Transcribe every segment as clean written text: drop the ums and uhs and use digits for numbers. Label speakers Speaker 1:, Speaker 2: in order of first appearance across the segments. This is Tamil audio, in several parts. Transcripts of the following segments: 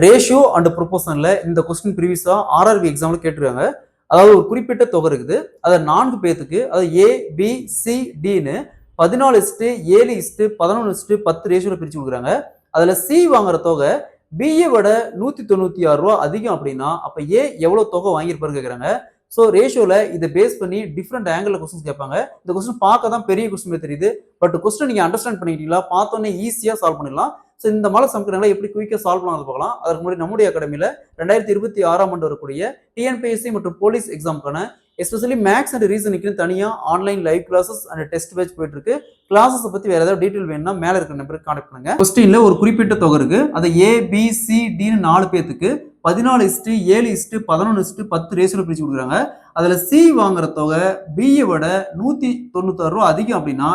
Speaker 1: ரேஷியோ அண்ட் ப்ரொபோஷன்ல இந்த கொஸ்டின் ப்ரீவியஸா ஆர்ஆர்பி எக்ஸாம்ல கேட்டிருக்காங்க. அதாவது ஒரு குறிப்பிட்ட தொகை இருக்குது, அதை 4 பேத்துக்கு, அதாவது ஏ பி சி டின்னு 14:7:11:10 ரேஷியோல பிரிச்சு கொடுக்குறாங்க. அதுல சி வாங்குற தொகை பிஏ விட 196 ரூபா அதிகம் அப்படின்னா அப்ப ஏ எவ்வளவு தொகை வாங்கியிருப்பாரு கேட்கறாங்க. ஸோ ரேஷியோல இதை பேஸ் பண்ணி டிஃப்ரெண்ட் ஆங்கிள் கொஸ்டின்ஸ் கேட்பாங்க. இந்த கொஸ்டின் பார்க்க தான் பெரிய கொஸ்டின் தெரியுது, பட் கொஸ்டின் நீங்க அண்டர்ஸ்டாண்ட் பண்ணிக்கிட்டீங்களா, பார்த்தோன்னே ஈஸியா சால்வ் பண்ணிடலாம். ஸோ இந்த மாதிரி சம்கங்களை எப்படி குயிக்காக சால்வ் பண்ணாத பார்க்கலாம். அதற்கு முன்னாடி நம்முடைய அகாடமியில் 2026 ஆண்டு வரக்கூடிய டிஎன்பிஎஸ்சி மற்றும் போலீஸ் எக்ஸாமுக்கான எஸ்பெஷலி மேக்ஸ் அண்ட் ரீசனிங்க்கு தனியாக online live classes and test batch போயிட்டு இருக்கு. கிளாஸஸ் பற்றி வேற ஏதாவது டீட்டெயில் வேணும்னா மேலே இருக்கிற நம்பருக்கு கான்டாக்ட் பண்ணுங்க. கொஸ்டின்ல ஒரு குறிப்பிட்ட தொகை இருக்கு, அதை ஏ பி சி டின்னு 4 பேத்துக்கு 14:7:11:10 ரேஷியோல பிரிச்சு கொடுக்குறாங்க. அதுல சி வாங்குற தொகை பிஏ விட 196 ரூபா அதிகம் அப்படின்னா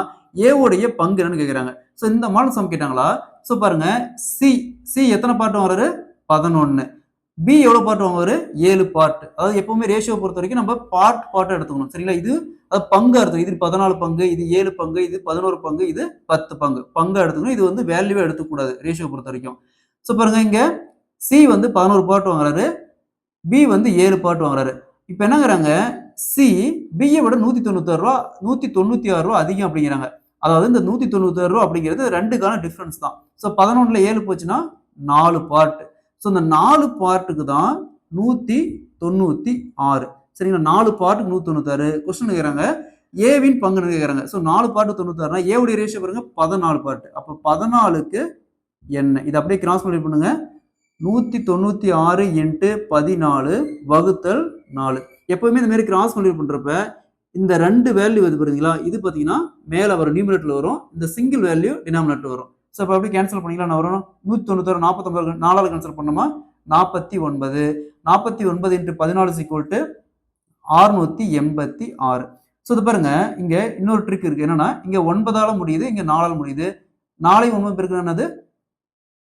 Speaker 1: ஏவுடைய பங்கு என்னன்னு கேட்குறாங்க. ஸோ இந்த மாதிரி சம் கேட்டாங்களா? ஸோ பாருங்க, சி சி எத்தனை பார்ட் வாங்குறாரு? 11. பி எவ்வளவு பார்ட் வாங்குவாரு? 7 பார்ட். அதாவது எப்பவுமே ரேஷியோ பொறுத்த வரைக்கும் நம்ம பார்ட் எடுத்துக்கணும், சரிங்களா? இது பங்கு அர்த்தம். இது 14 பங்கு, இது 7 பங்கு, இது 11 பங்கு, இது 10 பங்கு. பங்கு எடுத்துக்கணும். இது வந்து வேல்யூவே எடுத்துக்கூடாது ரேஷியோ பொறுத்த வரைக்கும். ஸோ பாருங்க, இங்க சி வந்து 11 பார்ட் வாங்குறாரு, பி வந்து 7 பார்ட் வாங்குறாரு. இப்ப என்னங்கிறாங்க, சி பிஏ விட 196 ரூபா அதிகம் அப்படிங்கிறாங்க. அதாவது இந்த 196 ரூபா அப்படிங்கிறது ரெண்டுக்கான டிஃபரன்ஸ் தான். ஸோ 11ல 7 போச்சுன்னா 4 பார்ட். ஸோ இந்த 4 பார்ட்டுக்கு தான் 196, சரிங்களா? 4 பார்ட்டுக்கு 196. கொஸ்டின் கேட்குறாங்க ஏவின் பங்கு கேட்குறாங்க. ஸோ 4 பார்ட்டு 96னா ஏவுடைய ரேஷியோ பாருங்க 14 பார்ட். அப்போ 14க்கு என்ன? இது அப்படியே கிராஸ் மல்டிப்ளை பண்ணுங்க. 196 × 14 வகுத்தல் 4. எப்பவுமே இந்த மாதிரி கிராஸ் மல்டிப்ளை பண்றப்ப இந்த ரெண்டு வேல்யூ எது பாத்தீங்களா, இது பாத்தீங்கன்னா மேல வரும், நியூமரேட்டர்ல வரும், இந்த சிங்கிள் வேல்யூ டினாமினேட்டர் வரும். ஸோ அப்போ அப்படி கேன்சல் பண்ணிக்கலாம். நான் வரும் 196 49 4 கேன்சல் பண்ணோமா 49. 49 × 14 686. ஸோ இது பாருங்க, இங்க இன்னொரு ட்ரிக் இருக்கு. என்னன்னா, இங்க 9ஆல முடியுது, இங்க 4ஆல முடியுது. 4 9 பெருக்கு என்னது?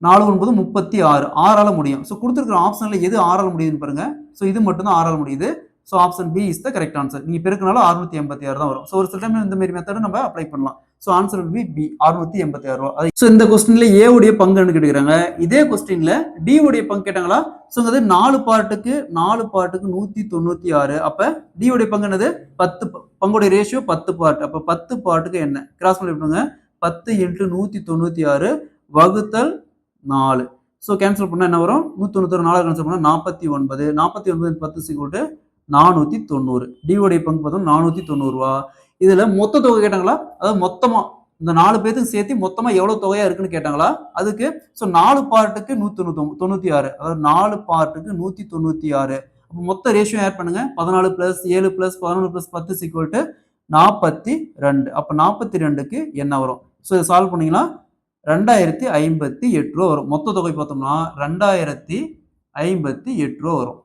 Speaker 1: 4 9 36. 6ஆல முடியும். ஸோ கொடுத்துருக்கிற ஆப்ஷன்ல எது 6ஆல முடியுதுன்னு பாருங்க. ஸோ இது மட்டும் தான் 6ஆல முடியுது. So option B is the correct answer. நீங்க பெருக்கினால 686 தான் வரும். ஸோ ஒரு சில டைம் இந்த மாதிரி மெத்தட் நம்ம அப்ளை பண்ணலாம். ஸோ ஆன்சர் பி பி 686 ரூபா. ஸோ இந்த கொஸ்டின்ல ஏ உடைய பங்குன்னு கேட்டுக்கிறாங்க. இதே கொஸ்டின்ல டி உடைய பங்கு கேட்டாங்களா? ஸோ அது 4 பார்ட்டுக்கு 196. அப்ப டி உடைய பங்கு என்னது? 10. பங்குடைய ரேஷியோ 10 பார்ட். அப்ப 10 பார்ட்டுக்கு என்ன? கிராஸ் மல்டிப்ளை பண்ணுங்க. 10 × 196 வகுத்தல் 4. ஸோ கேன்சல் பண்ணா என்ன வரும்? 196 4 கேன்சல் பண்ணா 49. 49 10 490. டி உடைய பங்கு பார்த்தோம் 490 ரூபா. இதுல மொத்த தொகை கேட்டாங்களா? அதாவது மொத்தமா இந்த 4 பேத்துக்கு சேர்த்து மொத்தமா எவ்வளவு தொகையா இருக்குன்னு கேட்டாங்களா? அதுக்கு ஸோ 4 பார்ட்டுக்கு 196. அதாவது 4 பார்ட்டுக்கு 196. அப்போ மொத்த ரேஷியோ ஆட் பண்ணுங்க. 14 + 7 + 11 + 10 42. அப்போ 42க்கு என்ன வரும்? ஸோ இதை சால்வ் பண்ணீங்கன்னா 2058 ரூபா வரும். மொத்த தொகை பார்த்தோம்னா 2058 ரூபா வரும்.